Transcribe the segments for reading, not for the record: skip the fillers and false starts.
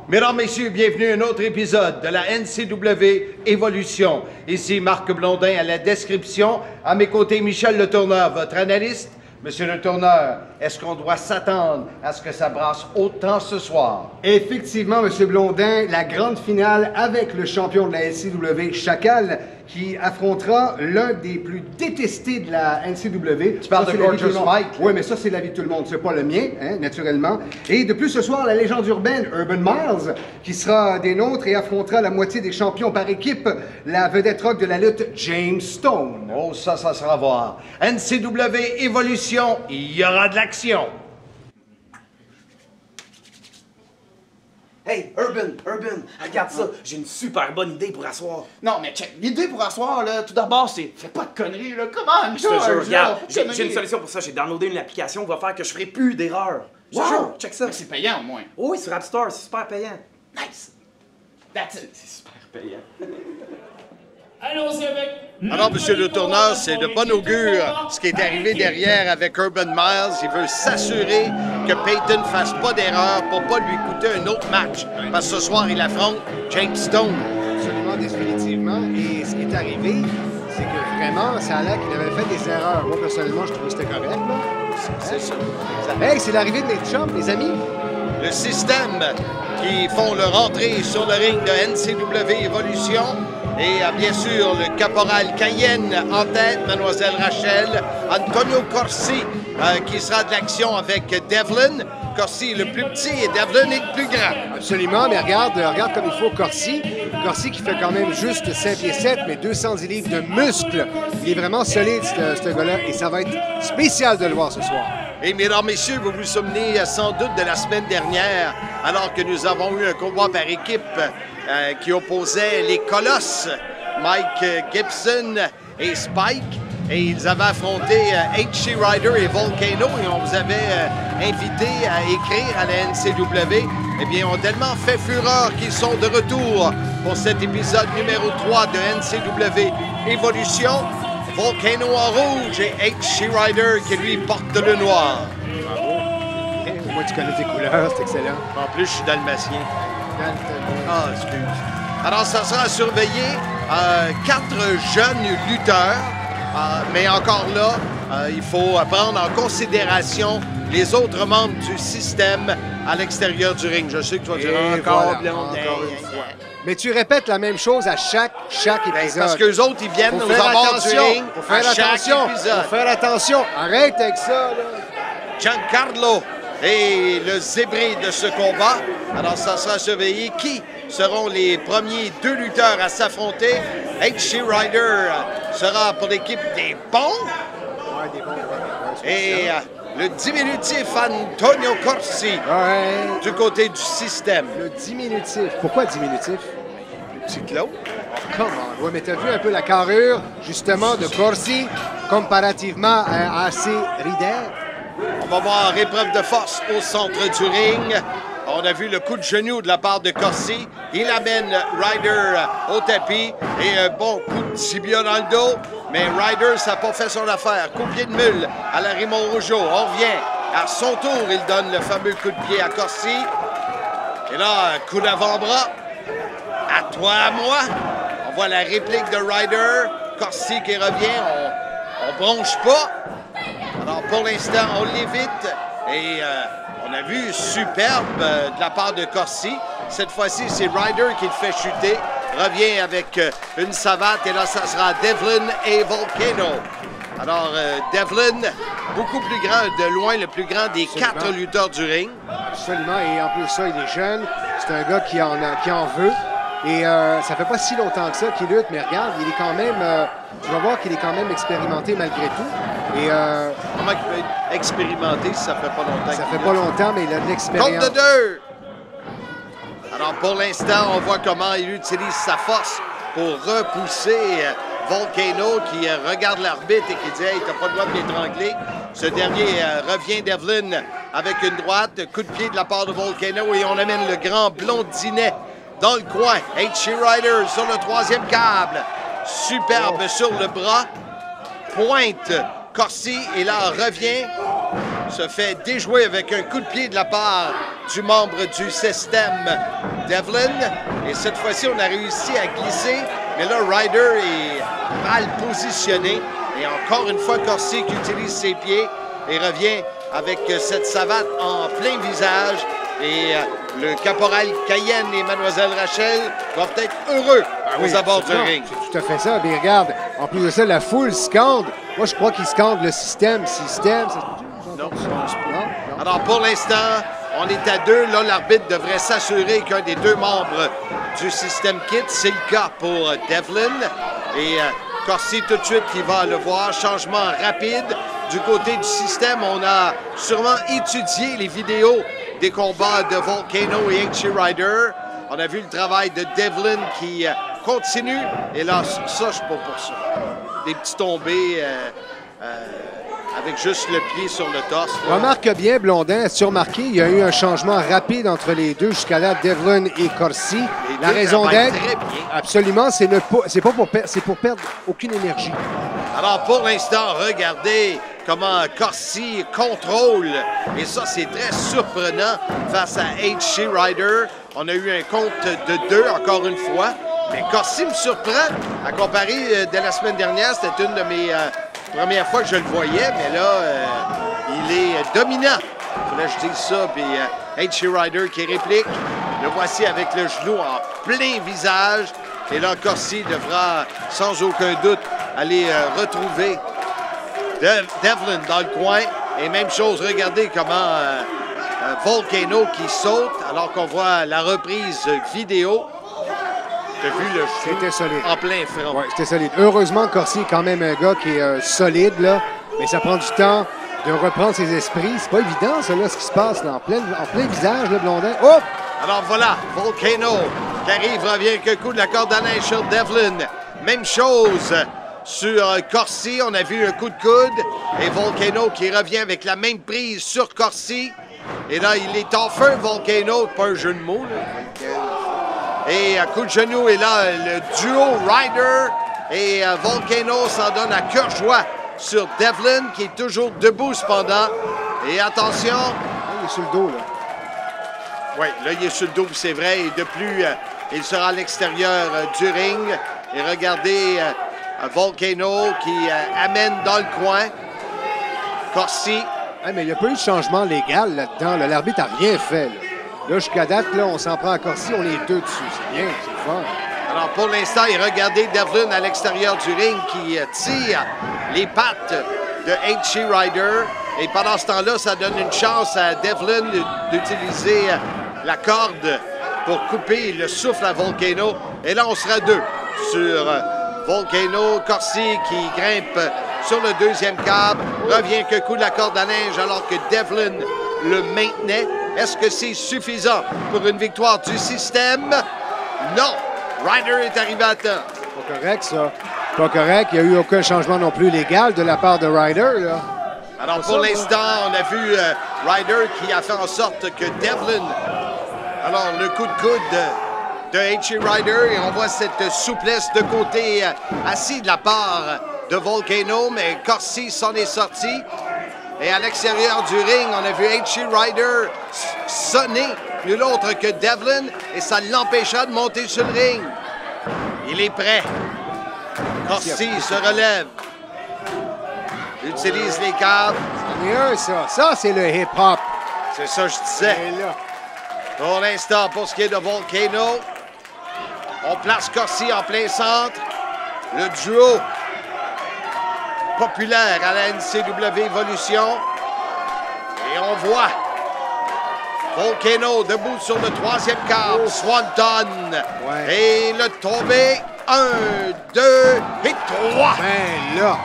Mesdames, Messieurs, bienvenue à un autre épisode de la NCW Évolution. Ici Marc Blondin à la description. À mes côtés, Michel Letourneur, votre analyste. Monsieur Letourneur, est-ce qu'on doit s'attendre à ce que ça brasse autant ce soir? Effectivement, Monsieur Blondin, la grande finale avec le champion de la NCW, Chacal, qui affrontera l'un des plus détestés de la NCW. Tu parles de Gorgeous Mike? Oui, mais ça, c'est l'avis de tout le monde. C'est pas le mien, hein, naturellement. Et de plus, ce soir, la légende urbaine, Urban Miles, qui sera des nôtres et affrontera la moitié des champions par équipe, la vedette rock de la lutte, James Stone. Oh, ça sera à voir. NCW Évolution, il y aura de l'action. Hey, Urban, regarde ça, j'ai une super bonne idée pour asseoir. Non, mais check, l'idée pour asseoir, là, tout d'abord, c'est fais pas de conneries, là, comment, Je te jure, regarde, j'ai une solution pour ça, j'ai downloadé une application qui va faire que je ferai plus d'erreurs. Je te jure, check ça. Mais c'est payant, au moins. Oui, sur App Store, c'est super payant. Nice. That's it. C'est super payant. Allons-y avec... Alors, Monsieur le tourneur, c'est de bon augure ce qui est arrivé derrière avec Urban Miles. Il veut s'assurer que Peyton ne fasse pas d'erreur pour ne pas lui coûter un autre match. Parce que ce soir, il affronte James Stone. Absolument, définitivement. Et ce qui est arrivé, c'est que vraiment, ça a l'air qu'il avait fait des erreurs. Moi, personnellement, je trouve que c'était correct, là. C'est ça. Hey, c'est l'arrivée de mes chums, les amis. Le système qui font leur entrée sur le ring de NCW Evolution. Et bien sûr, le caporal Cayenne en tête, Mademoiselle Rachel, Antonio Corsi qui sera de l'action avec Devlin. Corsi est le plus petit et Devlin est le plus grand. Absolument, mais regarde comme il faut Corsi. Corsi qui fait quand même juste 5 pieds 7, mais 210 livres de muscles. Il est vraiment solide, ce gars-là, et ça va être spécial de le voir ce soir. Et mesdames, messieurs, vous vous souvenez sans doute de la semaine dernière, alors que nous avons eu un combat par équipe qui opposait les Colosses, Mike Gibson et Spike. Et ils avaient affronté H.C. Rider et Volcano et on vous avait invité à écrire à la NCW. Eh bien, ils ont tellement fait fureur qu'ils sont de retour pour cet épisode numéro 3 de NCW Évolution. Volcano en rouge et H.C. Rider qui lui porte le noir. Bravo. Moi, tu connais tes couleurs, c'est excellent. En plus, je suis dalmatien. Ah, excuse. Alors, ça sera à surveiller 4 jeunes lutteurs. Mais encore là, il faut prendre en considération les autres membres du système à l'extérieur du ring. Je sais que tu vas dire encore une fois. Mais tu répètes la même chose à chaque épisode. Parce qu'eux autres, ils viennent aux abords du ring à chaque épisode. Faut faire attention. Arrête avec ça, là. Giancarlo est le zébré de ce combat. Alors, ça sera surveillé. Qui seront les premiers 2 lutteurs à s'affronter? H.C. Rider sera pour l'équipe des bons. Ouais, des bons. Et le diminutif Antonio Corsi du côté du système. Le diminutif. Pourquoi diminutif? Le petit Claude. Comment? Oui, mais t'as vu un peu la carrure, justement, de Corsi, comparativement à ses Rider? On va voir épreuve de force au centre du ring. On a vu le coup de genou de la part de Corsi. Il amène Ryder au tapis et un bon coup de tibia dans le dos. Mais Ryder, ça n'a pas fait son affaire. Coup de pied de mule à la Raymond Rougeau. On revient. À son tour, il donne le fameux coup de pied à Corsi. Et là, coup d'avant-bras. À toi, à moi. On voit la réplique de Ryder. Corsi qui revient. On bronche pas. Alors, pour l'instant, on l'évite. Et on a vu superbe de la part de Corsi. Cette fois-ci, c'est Ryder qui le fait chuter. Revient avec une savate. Et là, ça sera Devlin et Volcano. Alors, Devlin, beaucoup plus grand, de loin le plus grand des 4 lutteurs du ring. Absolument. Et en plus, ça, il est jeune. C'est un gars qui en veut. Et ça fait pas si longtemps que ça qu'il lutte, mais regarde, il est quand même... tu vas voir qu'il est quand même expérimenté malgré tout. Et comment il peut être expérimenté si ça fait pas longtemps? Ça fait pas longtemps, mais il a de l'expérience. Compte de 2! Alors, pour l'instant, on voit comment il utilise sa force pour repousser Volcano qui regarde l'arbitre et qui dit « Hey, t'as pas le droit de m'étrangler ». Ce dernier revient Devlin avec une droite, coup de pied de la part de Volcano et on amène le grand blondinet dans le coin. H.C. Rider sur le 3e câble. Superbe sur le bras. Pointe Corsi et là revient. se fait déjouer avec un coup de pied de la part du membre du système, Devlin. Et cette fois-ci, on a réussi à glisser, mais là, Ryder est mal positionné. Et encore une fois, Corsi qui utilise ses pieds et revient avec cette savate en plein visage. Et le caporal Cayenne et Mademoiselle Rachel doivent être heureux aux abords du ring. C'est tout à fait ça. Mais regarde, en plus de ça, la foule scande. Moi, je crois qu'ils scandent le système. Non. Alors, pour l'instant, on est à 2. Là, l'arbitre devrait s'assurer qu'un des 2 membres du système quitte. C'est le cas pour Devlin. Et Corsi, tout de suite, qui va le voir. Changement rapide. Du côté du système, on a sûrement étudié les vidéos des combats de Volcano et H.C. Ryder. On a vu le travail de Devlin qui continue. Et là, ça, je suis pas pour ça. Des petits tombés avec juste le pied sur le torse. Là. Remarque bien, Blondin, as-tu remarqué, il y a eu un changement rapide entre les deux jusqu'à là, Devlin et Corsi. La raison d'être, absolument, c'est pour perdre aucune énergie. Alors, pour l'instant, regardez comment Corsi contrôle. Et ça, c'est très surprenant face à H.C. Ryder. On a eu un compte de 2, encore une fois. Mais Corsi me surprend. À comparer de la semaine dernière, c'était une de mes premières fois que je le voyais. Mais là, il est dominant. Il fallait que je dise ça. Puis H.C. Ryder qui réplique. Le voici avec le genou en plein visage. Et là, Corsi devra, sans aucun doute, aller retrouver Devlin dans le coin. Et même chose, regardez comment Volcano qui saute, alors qu'on voit la reprise vidéo. Tu as vu le C'était solide. En plein front. Oui, c'était solide. Heureusement, Corsi est quand même un gars qui est solide, là. Mais ça prend du temps de reprendre ses esprits. C'est pas évident, ça, là, ce qui se passe, là, en plein visage, le Blondin. Oh! Alors voilà, Volcano qui arrive, revient avec un coup de la corde à neige sur Devlin. Même chose sur Corsi, on a vu un coup de coude. Et Volcano qui revient avec la même prise sur Corsi. Et là, il est en feu, Volcano. Pas un jeu de mots, là. Et un coup de genou, et là, le duo Ryder et Volcano s'en donne à cœur joie sur Devlin, qui est toujours debout cependant. Et attention. Il est sur le dos, là. Oui, là, il est sur le dos, c'est vrai. Et de plus, il sera à l'extérieur du ring. Et regardez Volcano qui amène dans le coin Corsi. Hey, mais il n'y a pas eu de changement légal là-dedans. Là. L'arbitre n'a rien fait. Là, jusqu'à date, là, on s'en prend à Corsi, on est 2 dessus. C'est bien, c'est fort. Alors, pour l'instant, et regardez Devlin à l'extérieur du ring qui tire les pattes de H.C. Ryder. Et pendant ce temps-là, ça donne une chance à Devlin d'utiliser la corde pour couper le souffle à Volcano. Et là, on sera 2 sur Volcano. Corsi qui grimpe sur le deuxième câble. Revient qu'un coup de la corde à neige alors que Devlin le maintenait. Est-ce que c'est suffisant pour une victoire du système? Non! Ryder est arrivé à temps. Pas correct, ça. Pas correct. Il n'y a eu aucun changement non plus légal de la part de Ryder, là. Alors, pour l'instant, on a vu Ryder qui a fait en sorte que Devlin... Alors, le coup de coude de H.C. Ryder, et on voit cette souplesse de côté assis de la part de Volcano, mais Corsi s'en est sorti. Et à l'extérieur du ring, on a vu H.C. Ryder sonner, nul autre que Devlin, et ça l'empêcha de monter sur le ring. Il est prêt. Corsi se relève. Utilise les câbles. C'est mieux, ça. Ça, c'est le hip-hop. C'est ça que je disais. Pour l'instant, pour ce qui est de Volcano, on place Corsi en plein centre. Le duo populaire à la NCW Evolution. Et on voit Volcano debout sur le troisième câble. Swanton. Ouais. Et le tombé. 1, 2 et 3. Ben là.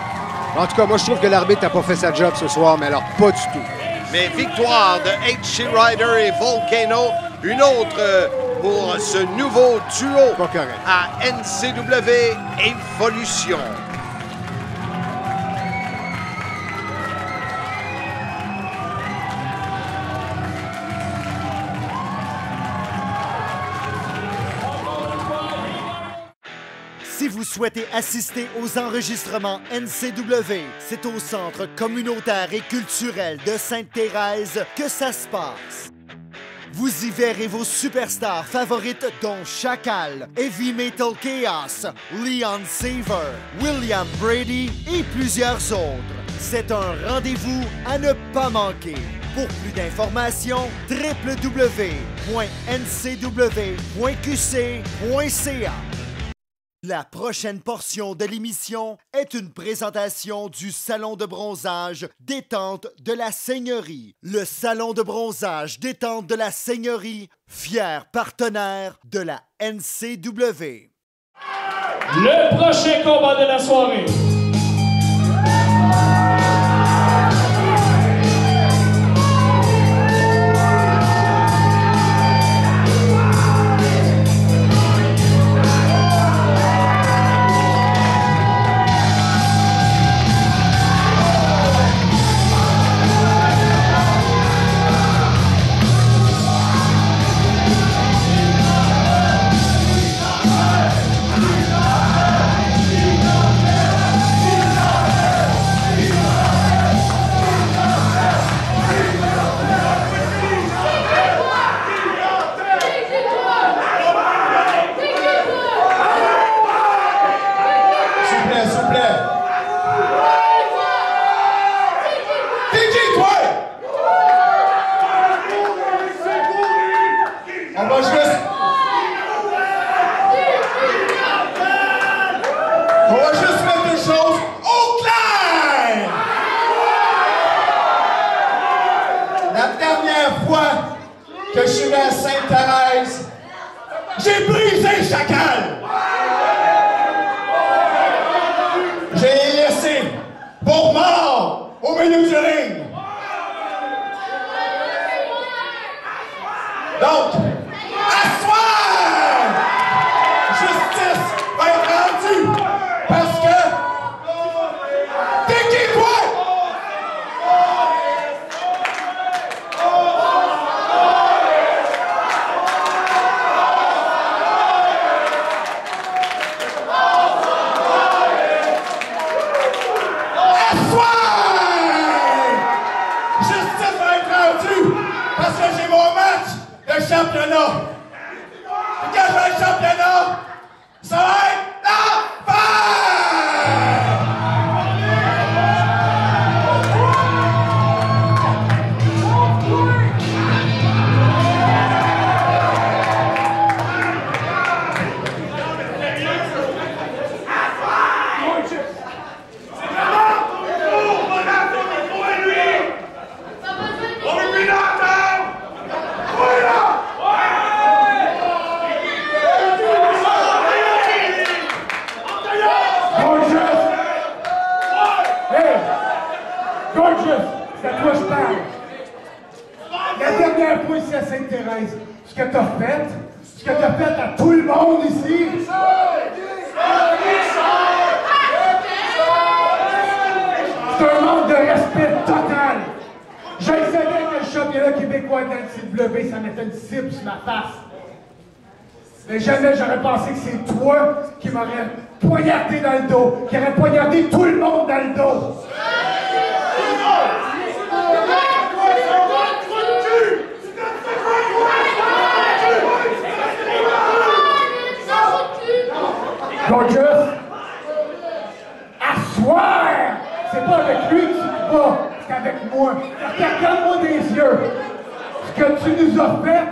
En tout cas, moi, je trouve que l'arbitre n'a pas fait sa job ce soir, mais alors pas du tout. Mais victoire de H.C. Ryder et Volcano. Une autre pour ce nouveau duo Pas correct. à NCW Evolution. Si vous souhaitez assister aux enregistrements NCW, c'est au Centre communautaire et culturel de Sainte-Thérèse que ça se passe. Vous y verrez vos superstars favorites dont Chacal, Heavy Metal Chaos, Leon Saver, William Brady et plusieurs autres. C'est un rendez-vous à ne pas manquer. Pour plus d'informations, www.ncw.qc.ca. La prochaine portion de l'émission est une présentation du Salon de bronzage Détente de la Seigneurie. Le Salon de bronzage Détente de la Seigneurie, fier partenaire de la NCW. Le prochain combat de la soirée. Que je suis à Sainte-Thérèse, j'ai brisé Chacal. J'ai laissé pour mort au milieu du ring. Donc, à soir, justice va être rendue parce que t'es qui toi? Championnat. Et quand je vais le championnat, ça va être à Sainte-Thérèse, ce que t'as fait, à tout le monde ici. C'est un manque de respect total. Je savais que le championnat québécois de NCW, ça mettait une cible sur ma face. Mais jamais j'aurais pensé que c'est toi qui m'aurais poignardé dans le dos, qui aurait poignardé tout le monde dans le dos. Gorgeous, à soir, c'est pas avec lui que tu te bats, c'est avec moi. Regarde-moi des yeux. Ce que tu nous as fait,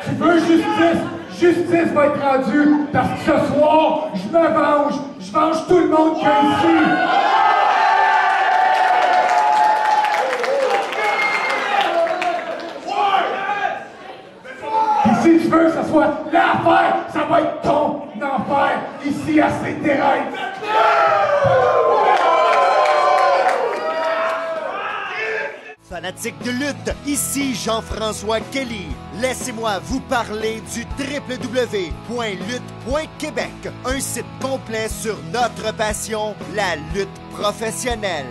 tu veux justice. Justice va être rendue parce que ce soir, je me venge. Je venge tout le monde qui est ici. Puis si tu veux que ce soit l'affaire, ça va être ton enfer ici à Sainte-Thérèse. Fanatiques de lutte, ici Jean-François Kelly. Laissez-moi vous parler du www.lutte.québec, un site complet sur notre passion, la lutte professionnelle.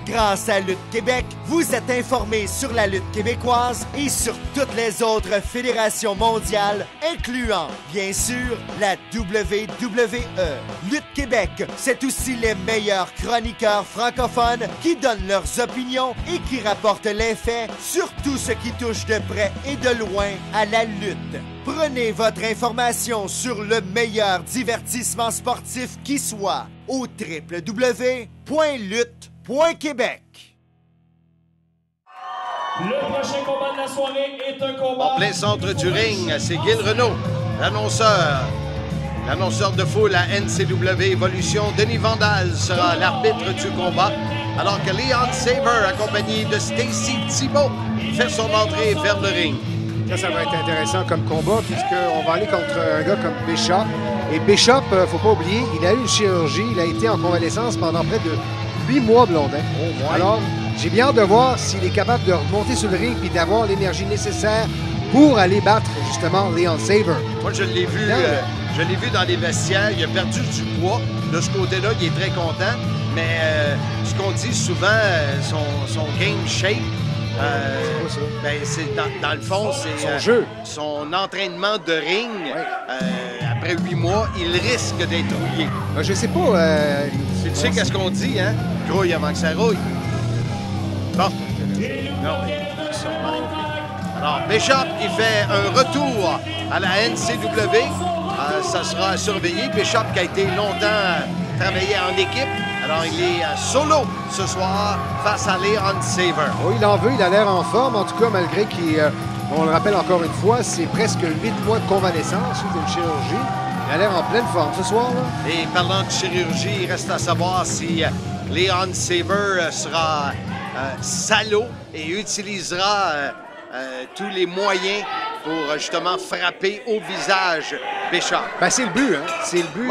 Grâce à Lutte Québec, vous êtes informés sur la lutte québécoise et sur toutes les autres fédérations mondiales, incluant, bien sûr, la WWE. Lutte Québec, c'est aussi les meilleurs chroniqueurs francophones qui donnent leurs opinions et qui rapportent les faits sur tout ce qui touche de près et de loin à la lutte. Prenez votre information sur le meilleur divertissement sportif qui soit au www.lutte.québec. Le prochain combat de la soirée est un combat... En plein centre du ring, c'est Gil Renaud, l'annonceur. L'annonceur de foule à NCW Evolution, Denis Vandal, sera l'arbitre du combat, alors que Leon Saber, accompagné de Stacy Thibault, fait son entrée vers le ring. Ça va être intéressant comme combat, puisqu'on va aller contre un gars comme Bishop. Et Bishop, faut pas oublier, il a eu une chirurgie, il a été en convalescence pendant près de 8 mois, Blondin. Alors, j'ai bien hâte de voir s'il est capable de remonter sur le ring et d'avoir l'énergie nécessaire pour aller battre, justement, Leon Saber. Moi, je l'ai vu dans les vestiaires, il a perdu du poids. De ce côté-là, il est très content. Mais ce qu'on dit souvent, son game shape, ben, c'est dans le fond, c'est son jeu. Son entraînement de ring. Ouais. Après 8 mois, il risque d'être rouillé. Je sais pas. Tu sais qu'est-ce qu'on dit, hein? Grouille avant que ça rouille. Bon. Non, alors, Bishop, il fait un retour à la NCW. Ça sera surveillé. Bishop qui a été longtemps travaillé en équipe. Alors, il est solo ce soir face à Leon Saber. Oui, il en veut, il a l'air en forme. En tout cas, malgré on le rappelle encore une fois, c'est presque 8 mois de convalescence suite à une chirurgie. Il a l'air en pleine forme ce soir. Là. Et parlant de chirurgie, il reste à savoir si Leon Saber sera salaud et utilisera tous les moyens pour justement frapper au visage Bishop. Ben, c'est le but, hein? C'est le but.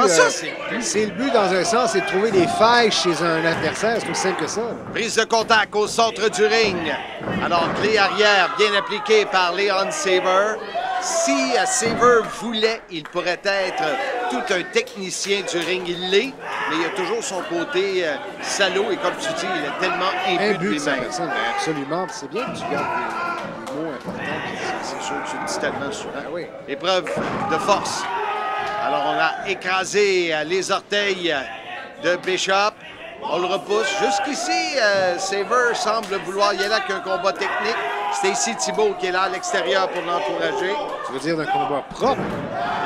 C'est le but dans un sens, c'est de trouver des failles chez un adversaire. C'est aussi simple que ça. Là. Prise de contact au centre du ring. Alors, clé arrière bien appliquée par Leon Saber. Si Saber voulait, il pourrait être tout un technicien du ring. Il l'est, mais il a toujours son côté salaud. Et comme tu dis, il est tellement imbu de lui-même. Absolument. C'est bien que tu gardes des mots importants. C'est sûr que tu le dis tellement souvent. Ah oui. Épreuve de force. Alors, on a écrasé les orteils de Bishop. On le repousse. Jusqu'ici, Saber semble vouloir y aller avec un combat technique. Stacy Thibault qui est là à l'extérieur pour l'encourager. Tu veux dire d'un combat propre?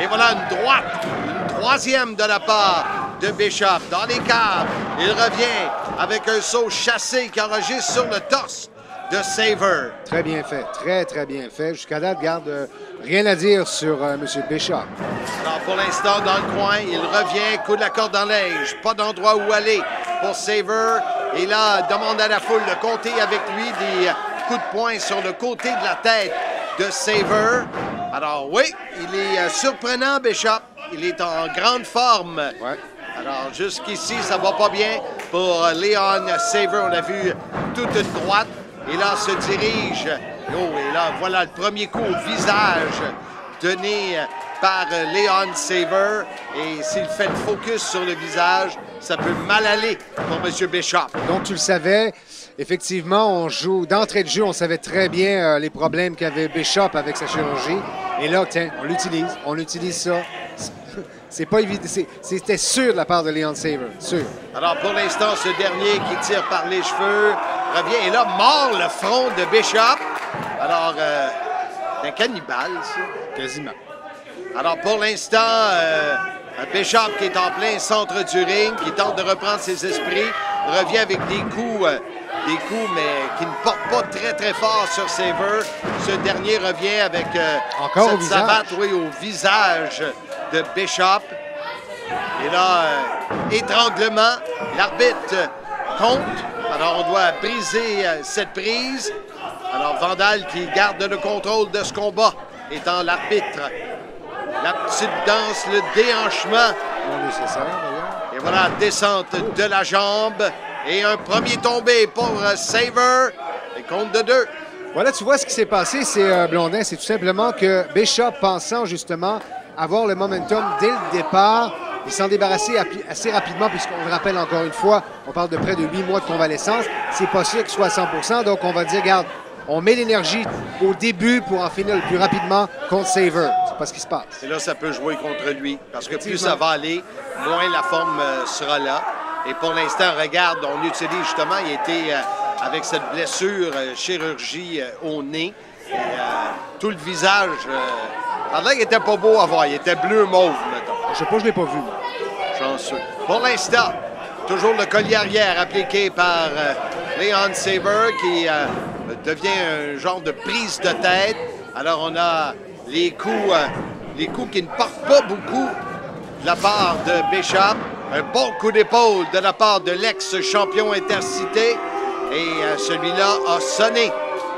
Et voilà une droite. Une troisième de la part de Bishop. Dans les caves, il revient avec un saut chassé qui enregistre sur le torse de Saber. Très bien fait. Très, très bien fait. Jusqu'à date, garde rien à dire sur M. Bishop. Alors, pour l'instant, dans le coin, il revient, coup de la corde en linge. Pas d'endroit où aller pour Saber. Et là, demande à la foule de compter avec lui des coups de poing sur le côté de la tête de Saber. Alors, oui, il est surprenant, Bishop. Il est en grande forme. Ouais. Alors, jusqu'ici, ça va pas bien pour Leon Saber. On a vu toute une droite. Et là, se dirige. Oh, et là, voilà le premier coup au visage donné par Leon Saber. Et s'il fait le focus sur le visage, ça peut mal aller pour M. Bishop. Donc, tu le savais. Effectivement, on joue d'entrée de jeu. On savait très bien les problèmes qu'avait Bishop avec sa chirurgie. Et là, tiens, on utilise ça. C'est pas évident. C'était sûr de la part de Leon Saber. Sûr. Alors, pour l'instant, ce dernier qui tire par les cheveux revient et là, mord le front de Bishop. Alors, c'est un cannibale, ça. Quasiment. Alors, pour l'instant, Bishop qui est en plein centre du ring, qui tente de reprendre ses esprits, revient avec des coups, mais qui ne portent pas très, très fort sur Saber. Ce dernier revient avec cette savate, au visage de Bishop. Et là, étranglement, l'arbitre compte. Alors, on doit briser cette prise. Alors, Vandal qui garde le contrôle de ce combat, étant l'arbitre. La petite danse, le déhanchement. Non nécessaire, d'ailleurs. Et voilà, descente de la jambe. Et un premier tombé pour Saber. Et compte de 2. Voilà, tu vois ce qui s'est passé, c'est Blondin. C'est tout simplement que Bishop, pensant justement avoir le momentum dès le départ, et s'en débarrasser assez rapidement, puisqu'on le rappelle encore une fois, on parle de près de 8 mois de convalescence. C'est possible qu'il soit à 100 %, donc on va dire, regarde, on met l'énergie au début pour en finir le plus rapidement contre Saver. C'est pas ce qui se passe. Et là, ça peut jouer contre lui, parce que plus ça va aller, moins la forme sera là. Et pour l'instant, regarde, on utilise justement, il était avec cette blessure, chirurgie au nez. Et, tout le visage, il était pas beau à voir, il était bleu-mauve, mettons. Je sais pas, je l'ai pas vu. Chanceux. Pour l'instant, toujours le collier arrière appliqué par Leon Saver qui devient un genre de prise de tête. Alors, on a les coups qui ne portent pas beaucoup de la part de Bishop. Un bon coup d'épaule de la part de l'ex-champion intercité. Et celui-là a sonné.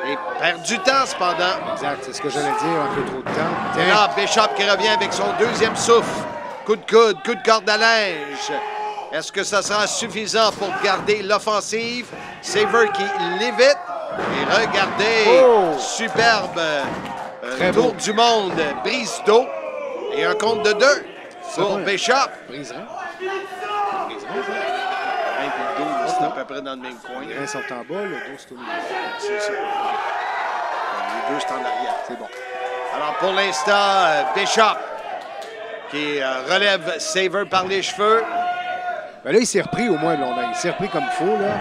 Et perd du temps, cependant. Exact, c'est ce que j'allais dire, un peu trop de temps. Et là, Bishop qui revient avec son deuxième souffle. Coup de coude, coup de corde à linge. Est-ce que ça sera suffisant pour garder l'offensive? Saver qui l'évite. Et regardez, superbe tour du monde, brise d'eau. Et un compte de 2 pour Bishop. Briserait. Et puis le dos, c'est à peu près dans le même coin. Les reins sont en bas, le dos c'est au milieu. C'est ça. Les deux, c'est en arrière. C'est bon. Alors, pour l'instant, Bishop qui relève Saver par les cheveux. Ben là, il s'est repris au moins, là. Il s'est repris comme il faut, là.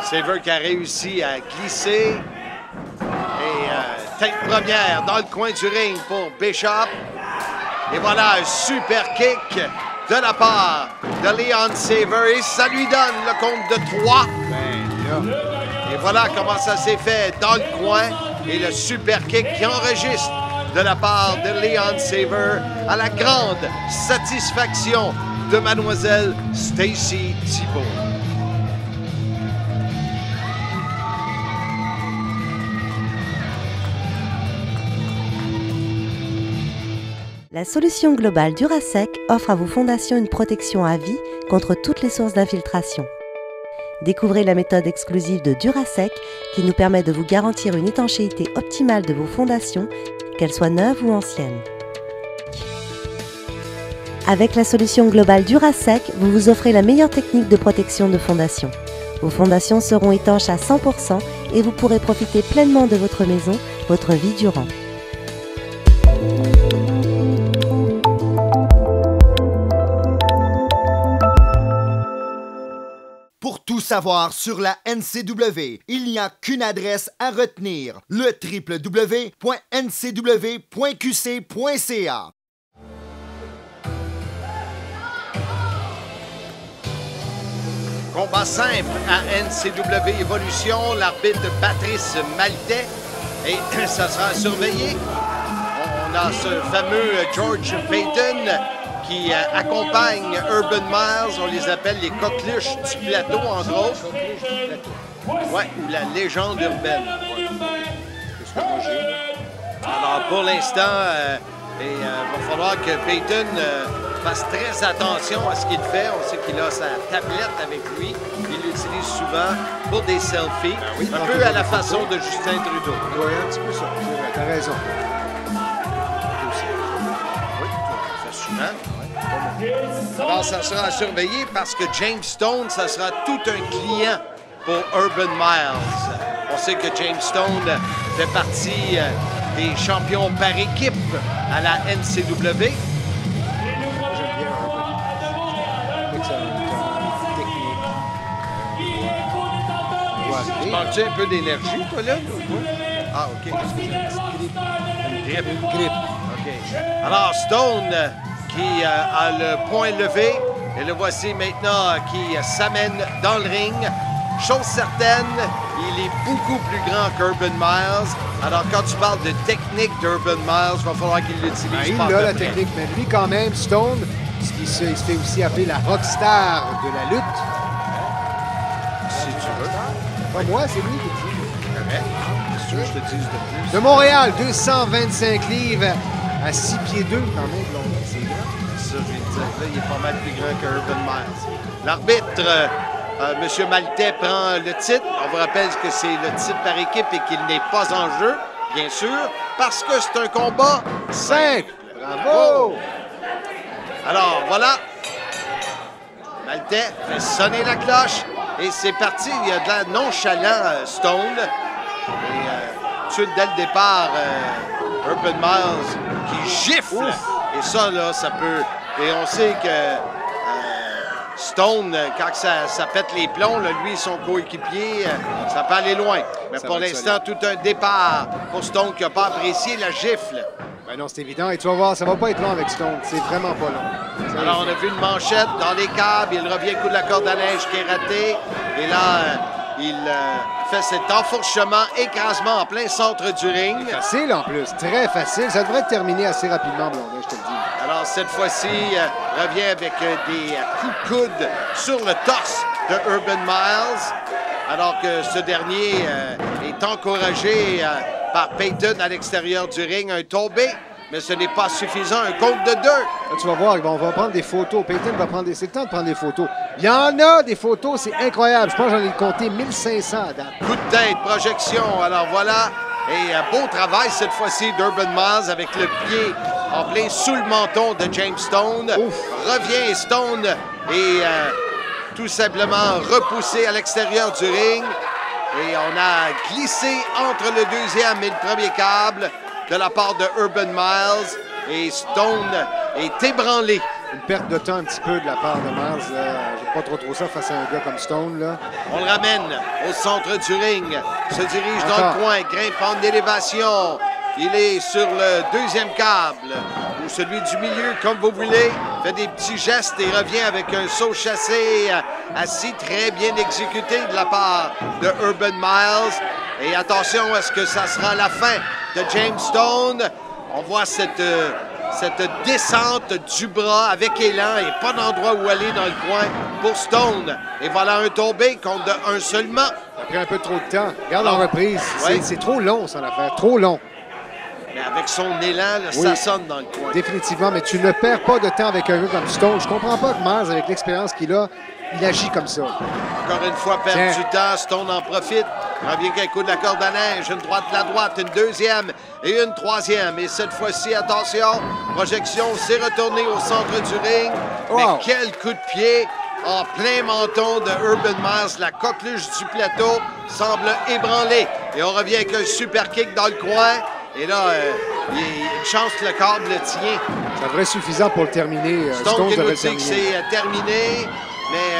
Saver qui a réussi à glisser. Et tête première dans le coin du ring pour Bishop. Et voilà, un super kick de la part de Leon Saver. Et ça lui donne le compte de 3. Ben là. Et voilà comment ça s'est fait dans le coin. Et le super kick qui enregistre de la part de Leon Saver à la grande satisfaction de Mademoiselle Stacy Thibault. La solution globale Durasec offre à vos fondations une protection à vie contre toutes les sources d'infiltration. Découvrez la méthode exclusive de Durasec qui nous permet de vous garantir une étanchéité optimale de vos fondations, qu'elles soient neuves ou anciennes. Avec la solution globale Durasec, vous vous offrez la meilleure technique de protection de fondation. Vos fondations seront étanches à 100% et vous pourrez profiter pleinement de votre maison, votre vie durant. Pour tout savoir sur la NCW, il n'y a qu'une adresse à retenir, le www.ncw.qc.ca. Combat simple à NCW Evolution, l'arbitre Patrice Maltais. Et ça sera surveillé. On a ce fameux George Payton qui accompagne Urban Miles. On les appelle les coqueluches du plateau, entre autres. Ouais, ou la légende urbaine. Ouais. C'est ce que moi j'ai. Alors, pour l'instant, il va falloir que Payton fasse très attention à ce qu'il fait. On sait qu'il a sa tablette avec lui. Il l'utilise souvent pour des selfies. Oui, un peu à la façon de Justin Trudeau. Oui, un petit peu ça. T'as raison. Oui, ça souvent. Alors, ça sera à surveiller parce que James Stone, ça sera tout un client pour Urban Miles. On sait que James Stone fait partie des champions par équipe à la NCW. Tu manques-tu un peu d'énergie, toi, là? Ah, OK. Une grippe. OK. Alors, Stone qui a le point levé. Et le voici maintenant qui s'amène dans le ring. Chose certaine, il est beaucoup plus grand qu'Urban Miles. Alors, quand tu parles de technique d'Urban Miles, il va falloir qu'il l'utilise. Il a la technique, mais lui, quand même, Stone, il se fait aussi appeler la rockstar de la lutte. Si tu veux. Pas moi, c'est lui qui dit. Correct. Si tu veux, je te dise de plus. De Montréal, 225 livres à 6 pieds 2, quand même. C'est grand. Ça, je viens de dire. Là, il est pas mal plus grand qu'Urban Miles. L'arbitre, M. Maltais, prend le titre. On vous rappelle que c'est le titre par équipe et qu'il n'est pas en jeu, bien sûr, parce que c'est un combat simple. Bravo! Alors, voilà. Maltais fait sonner la cloche. Et c'est parti. Il y a de la nonchalant Stone. Et tout de suite, dès le départ, Urban Miles qui gifle. Ouf. Et ça, là, ça peut... Et on sait que Stone, quand ça pète les plombs, là, lui et son coéquipier, ça peut aller loin. Mais ça pour l'instant, tout un départ pour Stone qui n'a pas apprécié la gifle. Ben non, c'est évident. Et tu vas voir, ça va pas être long avec Stone. C'est vraiment pas long. Alors, on a vu une manchette dans les câbles. Il revient coup de la corde à neige qui est raté. Et là, il fait cet enfourchement, écrasement en plein centre du ring. Facile en plus, très facile. Ça devrait être terminé assez rapidement, Blondin, je te le dis. Alors, cette fois-ci, revient avec des coups de coude sur le torse de Urban Miles. Alors que ce dernier est encouragé par Peyton à l'extérieur du ring. Un tombé, mais ce n'est pas suffisant. Un compte de 2. Là, tu vas voir, on va prendre des photos. Peyton va prendre des... C'est le temps de prendre des photos. Il y en a des photos, c'est incroyable. Je pense que j'en ai compté 1500 à date. Coup de tête, projection. Alors voilà. Et beau travail cette fois-ci d'Urban Miles avec le pied en plein sous le menton de James Stone. Ouf. Revient Stone et tout simplement repoussé à l'extérieur du ring. Et on a glissé entre le deuxième et le premier câble de la part de Urban Miles. Et Stone est ébranlé. Une perte de temps un petit peu de la part de Miles. J'aime pas trop ça face à un gars comme Stone. Là. On le ramène au centre du ring. Se dirige dans le coin, grimpe en élévation. Il est sur le deuxième câble, ou celui du milieu, comme vous voulez. Fait des petits gestes et revient avec un saut chassé assis, très bien exécuté de la part de Urban Miles. Et attention, est-ce que ça sera la fin de James Stone? On voit cette descente du bras avec élan et pas d'endroit où aller dans le coin pour Stone. Et voilà un tombé contre un seulement. Ça a pris un peu trop de temps. Regarde en reprise. Ouais. C'est trop long, son affaire. Trop long. Mais avec son élan, là, ça sonne dans le coin. Définitivement, mais tu ne perds pas de temps avec un gars comme Stone. Je comprends pas que Miles, avec l'expérience qu'il a, il agit comme ça. Encore une fois, perd du temps. Stone en profite. Revient avec un coup de la corde à neige. Une droite de la droite, une deuxième et une troisième. Et cette fois-ci, attention, projection s'est retournée au centre du ring. Wow. Mais quel coup de pied en plein menton de Urban Miles. La coqueluche du plateau semble ébranlée. Et on revient avec un super kick dans le coin. Et là, il y a une chance que le câble le tient. Ça devrait être suffisant pour le terminer. Stone qui nous dit que c'est terminé. Mais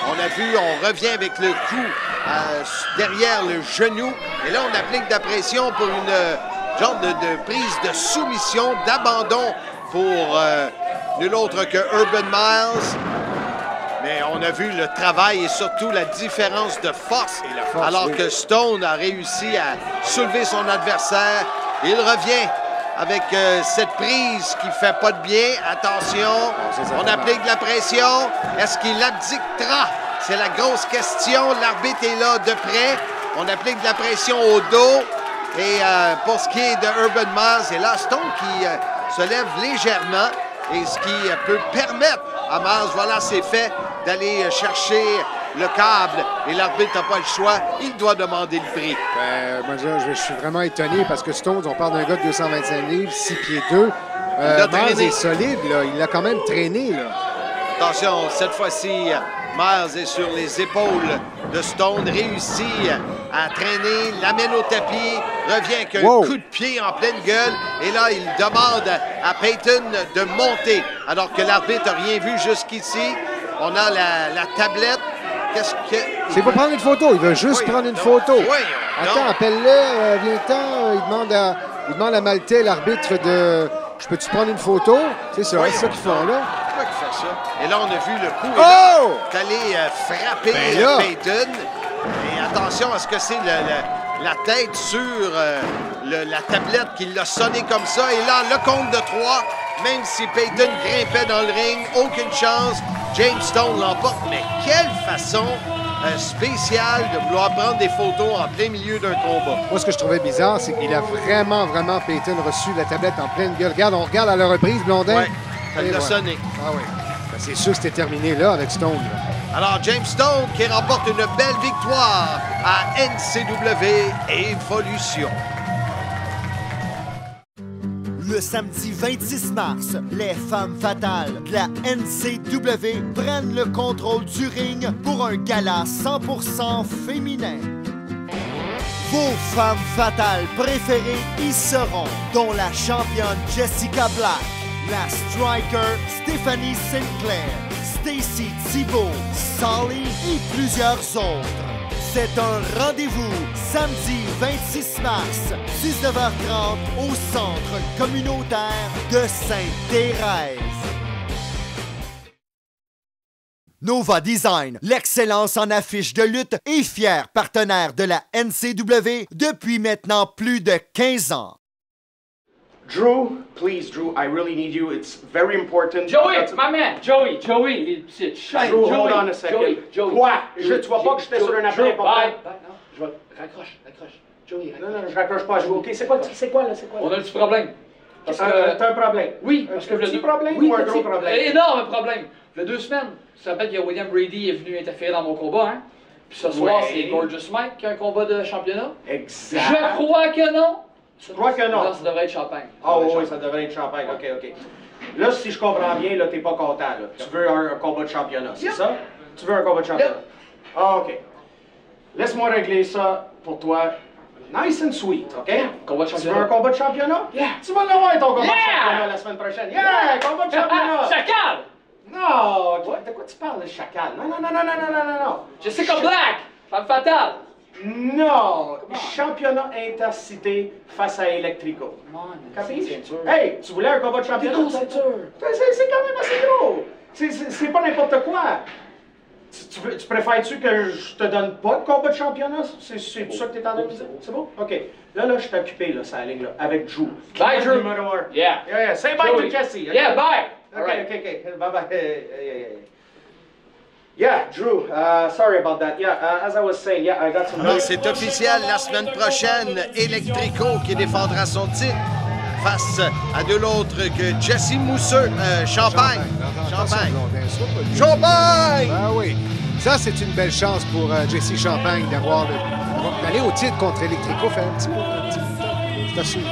on a vu, on revient avec le coup derrière le genou. Et là, on applique de la pression pour une genre de prise de soumission, d'abandon pour nul autre que Urban Miles. Mais on a vu le travail et surtout la différence de force. Et la force alors que Stone a réussi à soulever son adversaire. Il revient avec cette prise qui fait pas de bien. Attention, on applique de la pression. Est-ce qu'il abdiquera? C'est la grosse question. L'arbitre est là de près. On applique de la pression au dos. Et pour ce qui est de Urban Miles, c'est là Stone qui se lève légèrement. Et ce qui peut permettre à Miles, voilà, c'est fait, d'aller chercher le câble. Et l'arbitre n'a pas le choix. Il doit demander le prix. Moi, je suis vraiment étonné parce que Stone, on parle d'un gars de 225 livres, 6 pieds 2. Miles est solide, là. Il l'a quand même traîné, là. Attention, cette fois-ci, Miles est sur les épaules de Stone, réussit à traîner, l'amène au tapis, revient avec un coup de pied en pleine gueule. Et là, il demande à Peyton de monter, alors que l'arbitre n'a rien vu jusqu'ici. On a la tablette. Qu'est-ce que... C'est pour prendre une photo. Il veut juste prendre une photo. Attends, appelle-le, viens-t'en. Il demande à Maltais, l'arbitre, de... Je peux-tu prendre une photo? C'est ça, c'est ça qu'ils font là. Pourquoi il fait ça? Et là, on a vu le coup. Il est allé frapper Peyton. Et attention, est-ce que c'est la tête sur la tablette qui l'a sonné comme ça? Et là, le compte de 3, même si Peyton grimpait dans le ring, aucune chance. James Stone l'emporte. Mais quelle façon spéciale de vouloir prendre des photos en plein milieu d'un combat. Moi, ce que je trouvais bizarre, c'est qu'il a vraiment, Peyton reçu la tablette en pleine gueule. Regarde, on regarde à la reprise, Blondin. Oui, ça l'a sonné. Ah oui. Ben, c'est sûr que c'était terminé là avec Stone. Là. Alors, James Stone qui remporte une belle victoire à NCW Evolution. Le Le samedi 26 mars, les femmes fatales de la NCW prennent le contrôle du ring pour un gala 100% féminin. Vos femmes fatales préférées y seront, dont la championne Jessica Black, la striker Stephanie Sinclair, Stacy Thibault, Sully et plusieurs autres. C'est un rendez-vous samedi 26 mars, 19h30 au Centre communautaire de Sainte-Thérèse. Nova Design, l'excellence en affiches de lutte et fier partenaire de la NCW depuis maintenant plus de 15 ans. Drew, please, Drew, I really need you. It's very important. Joey, my man, Joey, les petites chaînes. Drew, Joey, hold on a second. Joey. Quoi? Tu vois pas que j'étais sur un appel important? Non, je vais... Raccroche. Joey, raccroche. Non, je raccroche pas, Drew. OK, c'est quoi là? On a un petit problème. Parce que... T'as un problème? Oui, parce que... Un petit problème ou un gros problème? Énorme problème. Il y a 2 semaines, tu te rappelles que William Brady est venu interférer dans mon combat, hein? Puis ce soir, c'est Gorgeous Mike qui a un combat de championnat. Exact. Je crois que non. Tu crois que non? Non, ça devrait être Champagne. Ah oui, ça devrait être Champagne. OK. Là, si je comprends bien, là, t'es pas content, là. Tu veux un combat de championnat, c'est ça? Tu veux un combat de championnat? Ah, OK. Laisse-moi régler ça pour toi. Nice and sweet, OK? Combat de Tu veux championnat. un combat de championnat? Yeah. Tu vas l'avoir ton combat de championnat la semaine prochaine. Yeah! Combat de championnat! Chacal! Non! De quoi tu parles, le chacal? Non. Jessica Black! Femme fatale! Non! Championnat intercité face à Electrico. Hey! Tu voulais un combat de championnat? C'est quand même assez gros! C'est pas n'importe quoi! Tu préfères-tu que je te donne pas de combat de championnat? C'est ça que t'es en train de dire? C'est bon? OK. Là, je suis occupé, là, ça ligne, là, avec Drew. Bye, Drew! Numéro 1. Yeah. Say bye to Jesse. Okay? Yeah, bye! Okay. Bye-bye. Yeah, Drew, sorry about that. Yeah, as I was saying, I got some... Alors, c'est officiel, la semaine prochaine, Electrico qui défendra son titre face à de l'autre que Jesse Mousseux, Champagne. Ah oui. Ça, c'est une belle chance pour Jesse Champagne d'aller au titre contre Electrico. Fait un petit peu. C'est assuré.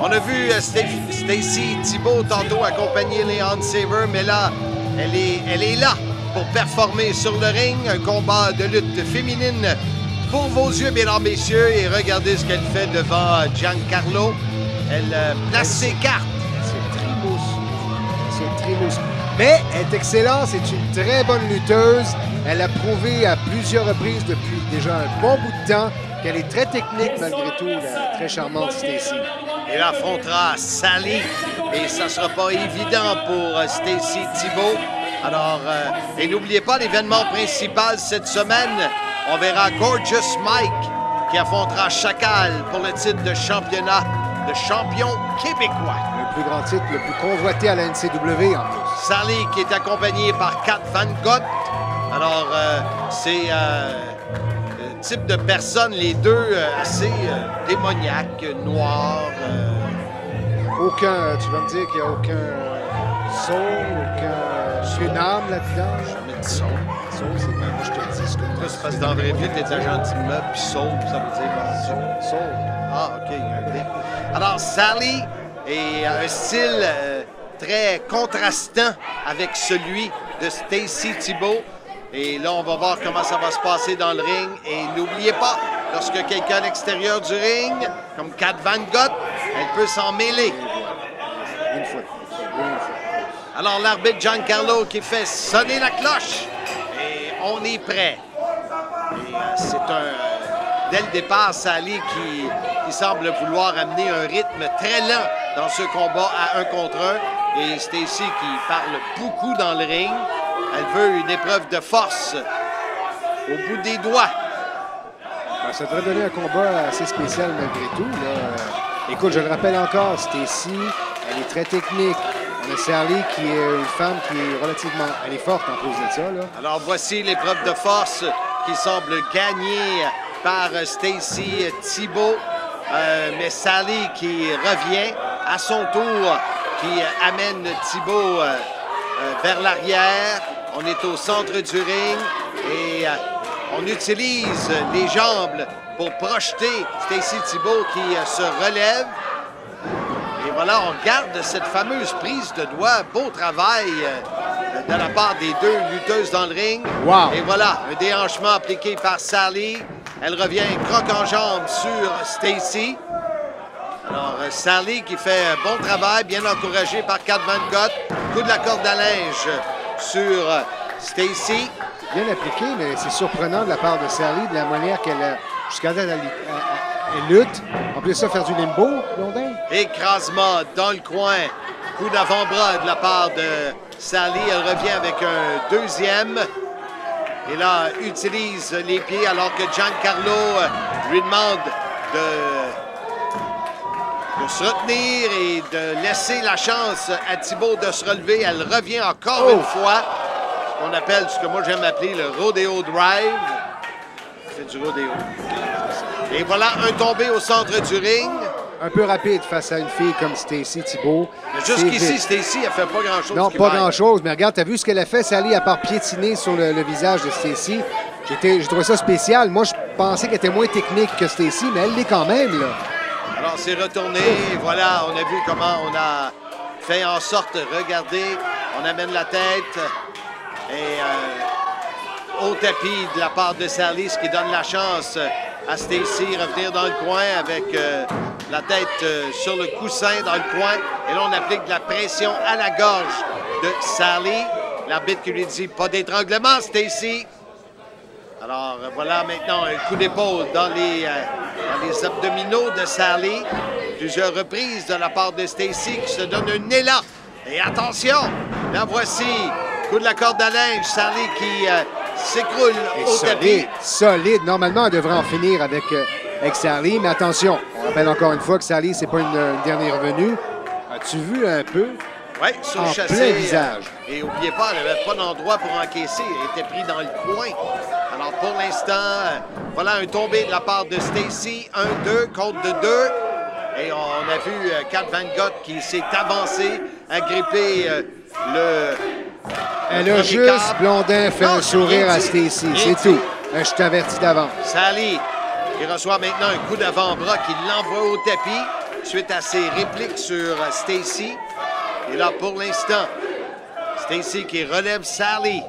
On a vu Stacy Thibault tantôt accompagner Leon Saver, mais là, elle est là pour performer sur le ring. Un combat de lutte féminine pour vos yeux, mesdames, messieurs. Et regardez ce qu'elle fait devant Giancarlo. Elle place ses cartes. C'est trimousse. Mais elle est excellente. C'est une très bonne lutteuse. Elle a prouvé à plusieurs reprises depuis déjà un bon bout de temps qu'elle est très technique malgré tout, la très charmante Stacy. Elle affrontera Sally et ça ne sera pas évident pour Stacy Thibault. Alors, et n'oubliez pas l'événement principal cette semaine. On verra Gorgeous Mike qui affrontera Chacal pour le titre de championnat de champion québécois. Le plus grand titre, le plus convoité à la NCW en plus. Sally qui est accompagné par Kat Van Gogh. Alors, c'est type de personnes, les deux assez démoniaques, noirs. Tu vas me dire qu'il n'y a aucun soul, aucune âme là-dedans? Jamais de soul. Soul, c'est moi je te dis ce que tu C'est parce que dans la vraie vie, t'es agent d'immeuble, puis soul, ça veut dire soul. Ah, OK, il y a un lien. Alors, Sally est un style très contrastant avec celui de Stacy Thibault. Et là, on va voir comment ça va se passer dans le ring. Et n'oubliez pas, lorsque quelqu'un à l'extérieur du ring, comme Kat Van Gogh, elle peut s'en mêler. Une fois. Alors, l'arbitre Giancarlo qui fait sonner la cloche. Et on est prêt. Et c'est dès le départ, Sally qui semble vouloir amener un rythme très lent dans ce combat à 1 contre 1. Et Stacy qui parle beaucoup dans le ring. Elle veut une épreuve de force au bout des doigts. Ben, ça devrait donner un combat assez spécial malgré tout. Là. Écoute, je le rappelle encore, Stacy, elle est très technique. On a Sally qui est une femme qui est relativement... Elle est forte en plus de ça. Là. Alors voici l'épreuve de force qui semble gagnée par Stacy Thibault. Mais Sally qui revient à son tour, qui amène Thibault vers l'arrière. On est au centre du ring et on utilise les jambes pour projeter Stacy Thibault qui se relève. Et voilà, on regarde cette fameuse prise de doigt. Beau travail de la part des deux lutteuses dans le ring. Wow. Et voilà, un déhanchement appliqué par Sally. Elle revient croc en jambe sur Stacy. Alors, Sally qui fait un bon travail, bien encouragé par Kat Van Gogh. Coup de la corde à linge sur Stacy. Bien appliqué, mais c'est surprenant de la part de Sally, de la manière qu'elle, jusqu'à là, elle lutte. En plus, ça, faire du limbo, Blondin. Écrasement dans le coin. Coup d'avant-bras de la part de Sally. Elle revient avec un deuxième. Et là, utilise les pieds alors que Giancarlo lui demande de se retenir et de laisser la chance à Thibault de se relever. Elle revient encore une fois. Ce qu'on appelle, ce que moi j'aime appeler le rodeo drive. C'est du rodéo. Et voilà un tombé au centre du ring. Un peu rapide face à une fille comme Stacy Thibault. Jusqu'ici, Stacy, elle fait pas grand-chose. Non, pas grand-chose. Mais regarde, t'as vu ce qu'elle a fait, Sally, à part piétiner sur le visage de Stacy. J'ai trouvé ça spécial. Moi, je pensais qu'elle était moins technique que Stacy, mais elle l'est quand même, là. Alors, c'est retourné. Voilà, on a vu comment on a fait en sorte, regardez, on amène la tête et au tapis de la part de Sally, ce qui donne la chance à Stacy revenir dans le coin avec la tête sur le coussin dans le coin. Et là, on applique de la pression à la gorge de Sally. L'arbitre qui lui dit pas d'étranglement, Stacy. Alors, voilà maintenant un coup d'épaule dans les abdominaux de Sally. Plusieurs reprises de la part de Stacy qui se donne un élan. Et attention, la voici. Coup de la corde à linge, Sally qui s'écroule au tapis. Solide. Normalement, elle devrait en finir avec Sally, mais attention, on rappelle encore une fois que Sally, c'est pas une dernière venue. As-tu vu un peu? Oui, sur le chassé. Plein visage. Et n'oubliez pas, elle n'avait pas d'endroit pour encaisser. Elle était prise dans le coin. Alors, pour l'instant, voilà un tombé de la part de Stacy. 1-2, compte de 2. Et on a vu Kat Van Gogh qui s'est avancée, agrippé Elle a juste, Blondin, fait un sourire à Stacy. C'est tout. Je t'avertis d'avance. Sally, qui reçoit maintenant un coup d'avant-bras qui l'envoie au tapis suite à ses répliques sur Stacy. Et là, pour l'instant, Stacy qui relève Sally.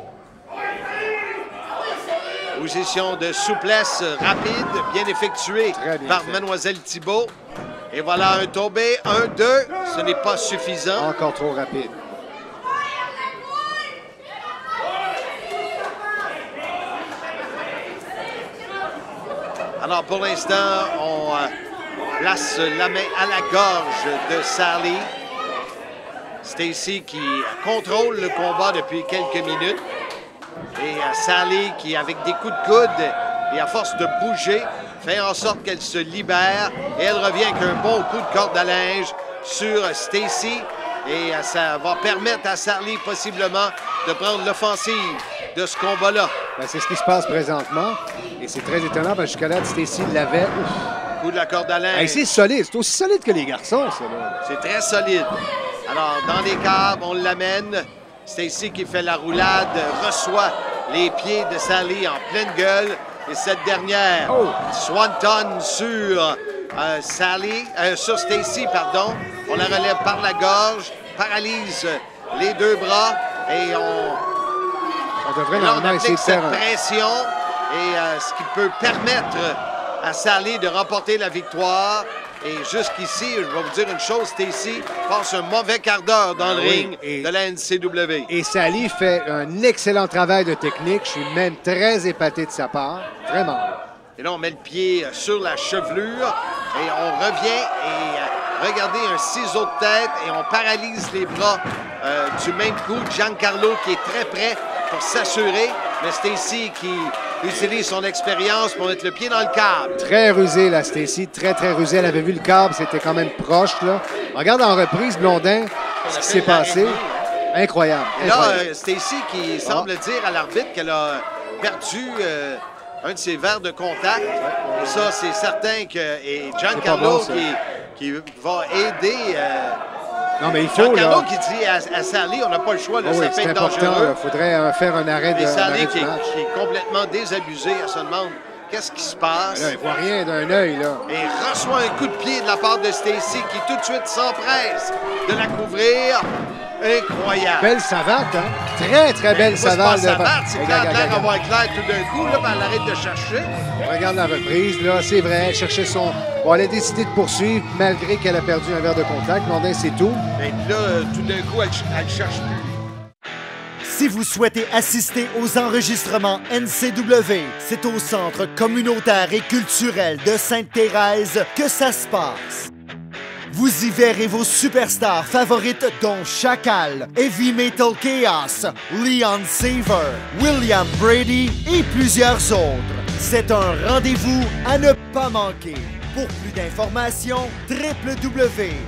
Position de souplesse rapide, bien effectuée par Mademoiselle Thibault. Et voilà un tombé, 1-2. Ce n'est pas suffisant. Encore trop rapide. Alors, pour l'instant, on place la main à la gorge de Sally. Stacy qui contrôle le combat depuis quelques minutes. Et Sally qui, avec des coups de coude et à force de bouger, fait en sorte qu'elle se libère. Et elle revient avec un bon coup de corde à linge sur Stacy. Et ça va permettre à Sally, possiblement, de prendre l'offensive de ce combat-là. Ben, c'est ce qui se passe présentement. Et c'est très étonnant parce que jusqu'à là, Stacy l'avait. Coup de la corde à linge. Hey, c'est solide. C'est aussi solide que les garçons, ça. C'est très solide. Alors, dans les câbles, on l'amène. Stacy qui fait la roulade, reçoit les pieds de Sally en pleine gueule. Et cette dernière, Swanton sur sur Stacy, pardon. On la relève par la gorge, paralyse les deux bras et on devrait on applique cette faire pression et ce qui peut permettre à Sally de remporter la victoire. Et jusqu'ici, je vais vous dire une chose, Stacy passe un mauvais quart d'heure dans le ring de la NCW. Et Sally fait un excellent travail de technique. Je suis même très épaté de sa part. Vraiment. Et là, on met le pied sur la chevelure et on revient et regardez un ciseau de tête et on paralyse les bras du même coup. Giancarlo qui est très près pour s'assurer, mais Stacy qui utilise son expérience pour mettre le pied dans le câble. Très rusé, là, Stacy. Très, très rusé. Elle avait vu le câble, c'était quand même proche, là. Regarde en reprise, Blondin, ce qui s'est passé. Incroyable. Et là, Stacy qui semble dire à l'arbitre qu'elle a perdu un de ses verres de contact. Et ça, c'est certain que et Giancarlo qui va aider... non, mais il faut, Giancarlo qui dit à Sally, on n'a pas le choix, là, ça peut être dangereux. Il faudrait faire un arrêt de Sally match. qui est complètement désabusée. Elle se demande Qu'est-ce qui se passe? Là, il voit rien d'un œil, là. Et reçoit un coup de pied de la part de Stacy qui tout de suite s'empresse de la couvrir. Incroyable. Belle savate, hein? Très, très belle savate. C'est pas savate, c'est clair, l'air avoir clair tout d'un coup, là, ben, elle arrête de chercher. Regarde la reprise, là, c'est vrai, elle cherchait son... Bon, elle a décidé de poursuivre, malgré qu'elle a perdu un verre de contact. Blondin, c'est tout. Et puis là, tout d'un coup, elle cherche plus. Si vous souhaitez assister aux enregistrements NCW, c'est au Centre communautaire et culturel de Sainte-Thérèse que ça se passe. Vous y verrez vos superstars favorites dont Chacal, Heavy Metal Chaos, Leon Saver, William Brady et plusieurs autres. C'est un rendez-vous à ne pas manquer. Pour plus d'informations, www.ncw.qc.ca.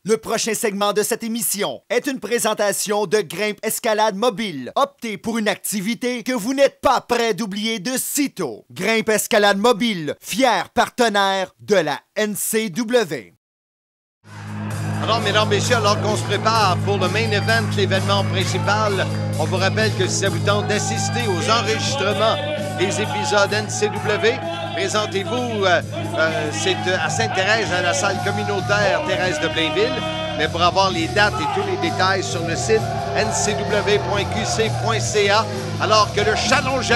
Le prochain segment de cette émission est une présentation de Grimpe Escalade Mobile. Optez pour une activité que vous n'êtes pas prêt d'oublier de sitôt. Grimpe Escalade Mobile, fier partenaire de la NCW. Alors, mesdames, messieurs, alors qu'on se prépare pour le main event, l'événement principal, on vous rappelle que si ça vous tente d'assister aux enregistrements des épisodes NCW, présentez-vous, c'est à Sainte-Thérèse, à la salle communautaire Thérèse de Blainville. Mais pour avoir les dates et tous les détails sur le site ncw.qc.ca, alors que le challenger,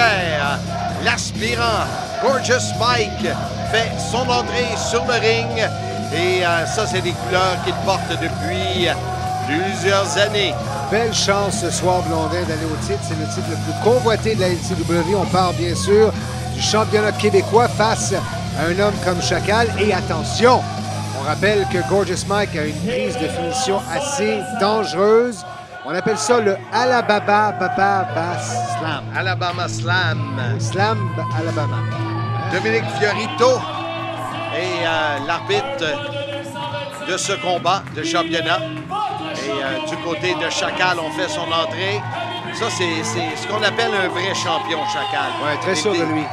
l'aspirant Gorgeous Mike, fait son entrée sur le ring. Et ça, c'est des couleurs qu'il porte depuis plusieurs années. Belle chance ce soir, Blondin, d'aller au titre. C'est le titre le plus convoité de la NCW. On parle bien sûr du championnat québécois face à un homme comme Chacal. Et attention, on rappelle que Gorgeous Mike a une prise de finition assez dangereuse. On appelle ça le Alabama Slam. Alabama Slam. Slam Alabama. Dominique Fiorito est l'arbitre de ce combat de championnat. Et du côté de Chacal, on fait son entrée. Ça, c'est ce qu'on appelle un vrai champion, Chacal. Oui, très sûr de lui.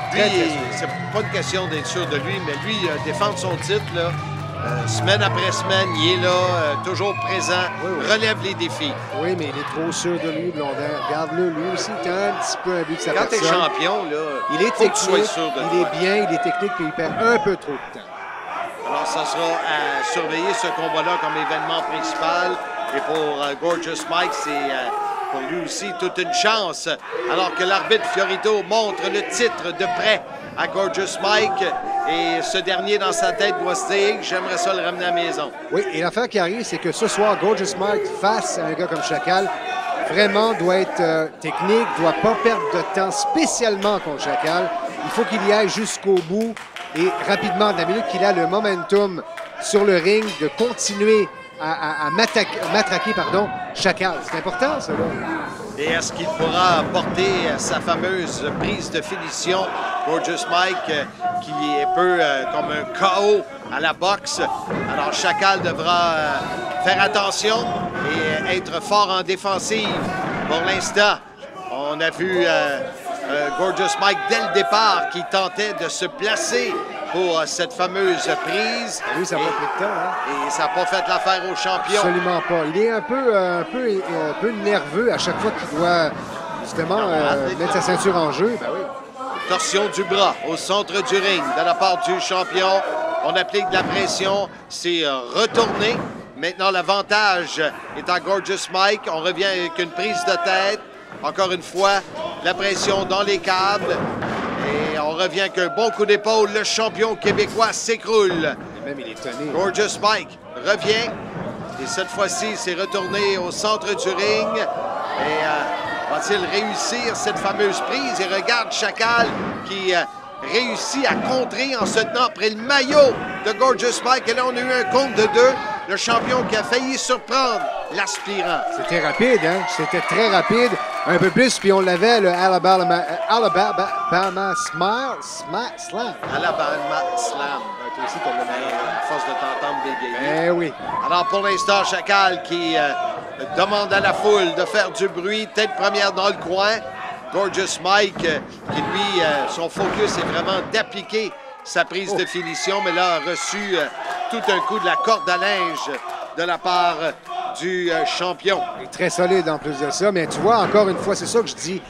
C'est pas une question d'être sûr de lui, mais lui, défendre son titre, là, semaine après semaine, il est là, toujours présent, relève les défis. Oui, mais il est trop sûr de lui, Blondin. Regarde-le, lui aussi, il est un petit peu imbu de sa personne. Quand t'es champion, là, il est faut que tu sois technique, sûr de il toi. est bien, il est technique, puis il perd un peu trop de temps. Alors, ça sera à surveiller ce combat-là comme événement principal. Et pour Gorgeous Mike, c'est pour lui aussi toute une chance. Alors que l'arbitre Fiorito montre le titre de près à Gorgeous Mike. Et ce dernier, dans sa tête, doit se dire « J'aimerais ça le ramener à la maison ». Oui, et l'affaire qui arrive, c'est que ce soir, Gorgeous Mike, face à un gars comme Chacal, vraiment doit être technique, doit pas perdre de temps, spécialement contre Chacal. Il faut qu'il y aille jusqu'au bout. Et rapidement, de la minute qu'il a le momentum sur le ring, de continuer à matraquer Chacal. C'est important, ça, là. Et est-ce qu'il pourra porter sa fameuse prise de finition? Gorgeous Mike, qui est un peu comme un KO à la boxe. Alors, Chacal devra faire attention et être fort en défensive. Pour l'instant, on a vu Gorgeous Mike, dès le départ, qui tentait de se placer pour cette fameuse prise. Oui, ça n'a pas pris de temps, hein? Et ça n'a pas fait l'affaire au champion. Absolument pas. Il est un peu nerveux à chaque fois qu'il doit, justement, mettre sa ceinture en jeu. Ben oui. Torsion du bras au centre du ring de la part du champion. On applique de la pression. C'est retourné. Maintenant, l'avantage est à Gorgeous Mike. On revient avec une prise de tête. Encore une fois, la pression dans les câbles. Et on revient avec un bon coup d'épaule. Le champion québécois s'écroule. Même il est étonné. Gorgeous Mike revient. Et cette fois-ci, c'est retourné au centre du ring. Et va-t-il réussir cette fameuse prise? Et regarde Chacal qui réussit à contrer en se tenant après le maillot de Gorgeous Mike. Et là, on a eu un compte de 2. Le champion qui a failli surprendre l'aspirant. C'était rapide, hein? C'était très rapide. Un peu plus, puis on l'avait, le Alabama Slam. Alabama Slam. Toi aussi, t'as le même. À force de t'entendre bégayer. Eh oui. Alors, pour l'instant, Chacal qui demande à la foule de faire du bruit, tête première dans le coin. Gorgeous Mike, qui lui, son focus est vraiment d'appliquer sa prise de finition, mais là, a reçu tout un coup de la corde à linge de la part du champion. Il est très solide en plus de ça, mais tu vois, encore une fois, c'est ça que je dis.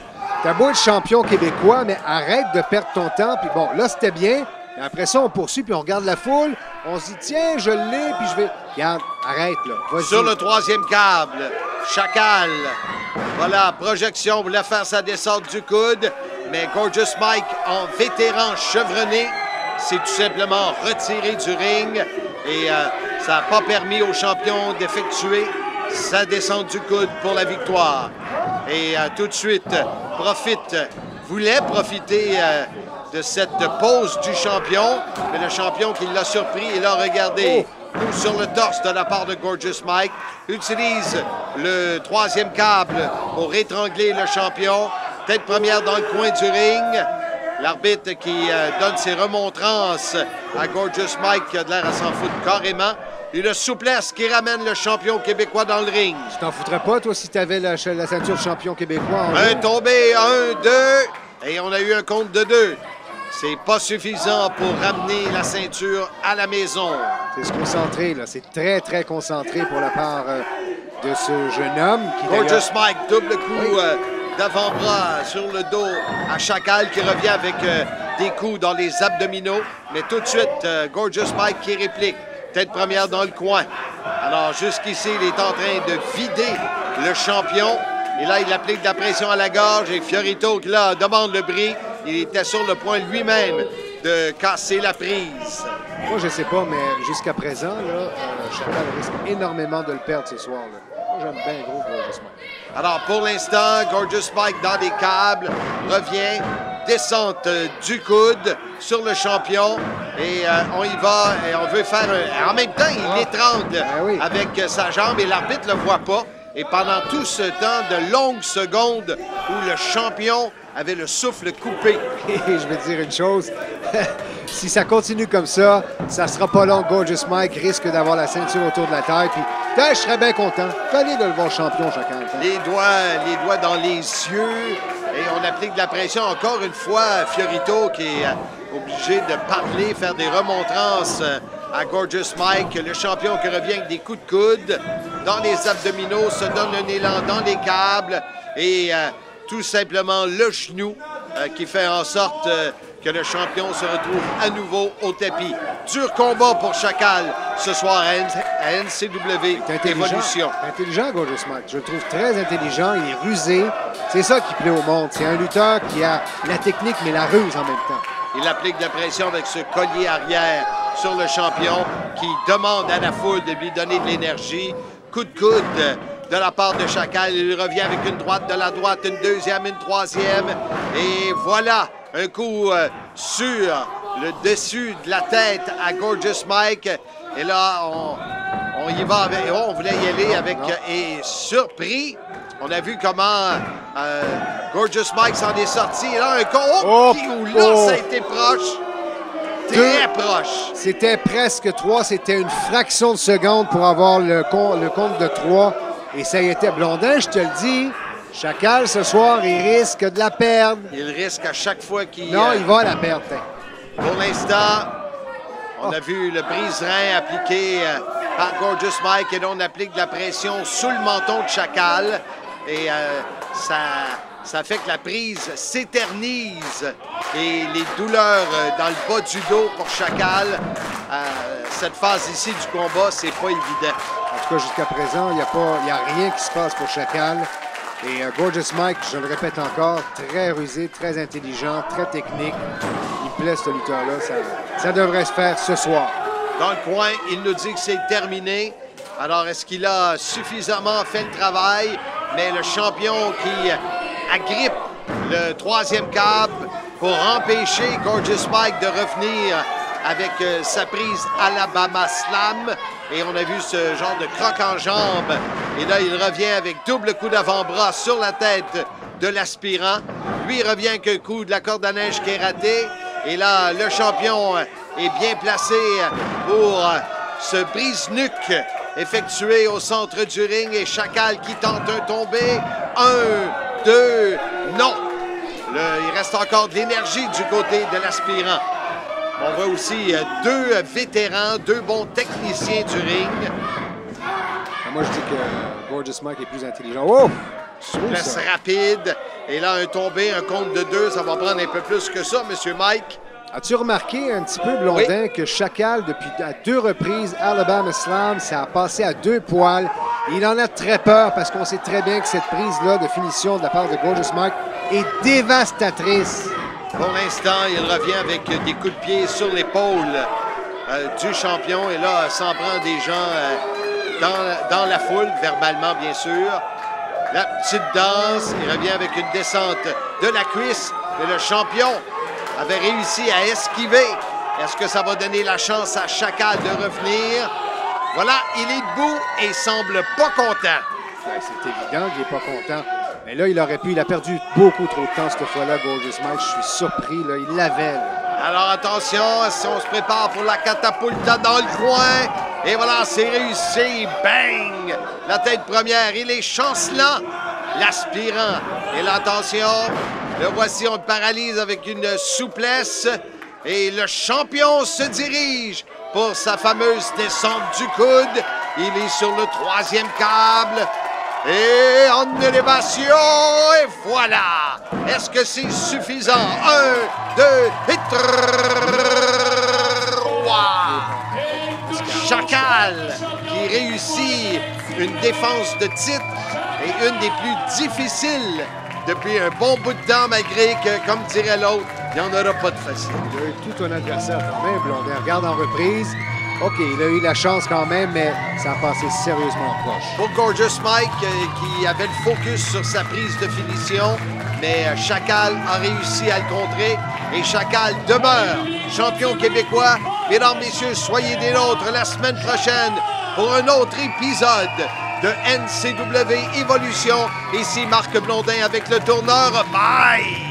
T'as beau être champion québécois, mais arrête de perdre ton temps. Puis bon, là, c'était bien. Mais après ça, on poursuit, puis on regarde la foule. On se dit, tiens, je l'ai, puis je vais... Regarde, arrête, là. Vas-y. Sur le troisième câble, Chacal. Voilà, projection, voulait faire sa descente du coude. Mais Gorgeous Mike, en vétéran chevronné, s'est tout simplement retiré du ring. Et ça n'a pas permis au champion d'effectuer sa descente du coude pour la victoire. Et tout de suite, voulait profiter de cette pause du champion, mais le champion qui l'a surpris et l'a regardé coup sur le torse de la part de Gorgeous Mike, utilise le troisième câble pour étrangler le champion. Tête première dans le coin du ring. L'arbitre qui donne ses remontrances à Gorgeous Mike qui a de l'air à s'en foutre carrément. Une souplesse qui ramène le champion québécois dans le ring. Tu t'en foutrais pas, toi, si tu avais la ceinture de champion québécois? Un tombé, 1, 2, et on a eu un compte de 2. C'est pas suffisant pour ramener la ceinture à la maison. C'est se concentrer, là. C'est très, très concentré pour la part de ce jeune homme. Gorgeous Mike, double coup d'avant-bras sur le dos à Chacal qui revient avec des coups dans les abdominaux. Mais tout de suite, Gorgeous Mike qui réplique. Tête première dans le coin. Alors, jusqu'ici, il est en train de vider le champion. Et là, il applique de la pression à la gorge. Et Fiorito, qui là, demande le bris. Il était sur le point lui-même de casser la prise. Moi, je sais pas, mais jusqu'à présent, là, Chacal risque énormément de le perdre ce soir-là. Moi, j'aime bien gros Gorgeous Mike. Alors, pour l'instant, Gorgeous Mike dans des câbles revient. Descente du coude sur le champion. Et on y va. Et on veut faire... en même temps, il l'étrangle avec sa jambe et l'arbitre ne le voit pas. Et pendant tout ce temps, de longues secondes où le champion avait le souffle coupé. Et je vais te dire une chose. Si ça continue comme ça, ça sera pas long. Gorgeous Mike risque d'avoir la ceinture autour de la tête. Puis, je serais bien content. Fallait de le voir champion chacun. Les doigts dans les yeux. Et on applique de la pression encore une fois à Fiorito qui est obligé de parler, faire des remontrances à Gorgeous Mike. Le champion qui revient avec des coups de coude dans les abdominaux, se donne un élan dans les câbles et tout simplement le genou qui fait en sorte que le champion se retrouve à nouveau au tapis. Dur combat pour Chacal ce soir à NCW Évolution. Intelligent, Gorgeous Mike. Je le trouve très intelligent. Il est rusé. C'est ça qui plaît au monde. C'est un lutteur qui a la technique, mais la ruse en même temps. Il applique de la pression avec ce collier arrière sur le champion qui demande à la foule de lui donner de l'énergie. Coup de coude de la part de Chacal. Il revient avec une droite de la droite, une deuxième, une troisième. Et voilà, un coup sur le dessus de la tête à Gorgeous Mike. Et là, on y va avec... on voulait y aller avec... et surpris, on a vu comment Gorgeous Mike s'en est sorti. Et là, un coup... ça a été proche. Très proche. C'était presque 3. C'était une fraction de seconde pour avoir le compte de 3. Et ça y était. Blondin, je te le dis, Chacal, ce soir, il risque de la perdre. Il risque à chaque fois qu'il... Non, il va la perdre. Pour l'instant, on a vu le brise-rein appliqué par Gorgeous Mike. Et là, on applique de la pression sous le menton de Chacal. Et ça fait que la prise s'éternise. Et les douleurs dans le bas du dos pour Chacal, cette phase ici du combat, c'est pas évident. En tout cas, jusqu'à présent, il n'y a rien qui se passe pour Chacal. Et Gorgeous Mike, je le répète encore, très rusé, très intelligent, très technique. Il plaît, ce lutteur-là. Ça devrait se faire ce soir. Dans le coin, il nous dit que c'est terminé. Alors, est-ce qu'il a suffisamment fait le travail? Mais le champion qui agrippe le troisième câble pour empêcher Gorgeous Mike de revenir avec sa prise Alabama Slam. Et on a vu ce genre de croc en jambe. Et là, il revient avec double coup d'avant-bras sur la tête de l'aspirant. Lui, il revient avec un coup de la corde à neige qui est raté. Et là, le champion est bien placé pour ce brise-nuque effectué au centre du ring. Et Chacal qui tente un tombé. 1, 2, non! Il reste encore de l'énergie du côté de l'aspirant. On voit aussi deux vétérans, deux bons techniciens du ring. moi, je dis que Gorgeous Mike est plus intelligent. Oh! Place rapide. Et là, un tombé, un compte de 2. Ça va prendre un peu plus que ça, M. Mike. As-tu remarqué un petit peu, Blondin, que Chacal, depuis à 2 reprises, Alabama Slam, ça a passé à 2 poils. Il en a très peur parce qu'on sait très bien que cette prise-là de finition de la part de Gorgeous Mike est dévastatrice. Pour l'instant, il revient avec des coups de pied sur l'épaule du champion. Et là, s'en prend des gens dans la foule, verbalement, bien sûr. La petite danse, il revient avec une descente de la cuisse. Mais le champion avait réussi à esquiver. Est-ce que ça va donner la chance à Chacal de revenir? Voilà, il est debout et semble pas content. Ouais, c'est évident qu'il n'est pas content. Mais là, il a perdu beaucoup trop de temps cette fois-là, Gorgeous Mike. Je suis surpris, là, il l'avait. Alors attention, si on se prépare pour la catapulte dans le coin. Et voilà, c'est réussi. Bang! La tête première, il est chancelant, l'aspirant. Et là, attention, le voici, on le paralyse avec une souplesse. Et le champion se dirige pour sa fameuse descente du coude. Il est sur le 3e câble. Et en élévation, et voilà! Est-ce que c'est suffisant? 1, 2, et 3! Chacal qui réussit une défense de titre et une des plus difficiles depuis un bon bout de temps, malgré que, comme dirait l'autre, il n'y en aura pas de facile. Il a eu tout un adversaire quand même, Blondin. Regarde en reprise. OK, il a eu la chance quand même, mais ça a passé sérieusement proche. Pour Gorgeous Mike, qui avait le focus sur sa prise de finition, mais Chacal a réussi à le contrer. Et Chacal demeure champion québécois. Mesdames, messieurs, soyez des nôtres la semaine prochaine pour un autre épisode de NCW Evolution. Ici Marc Blondin avec le tourneur. Bye!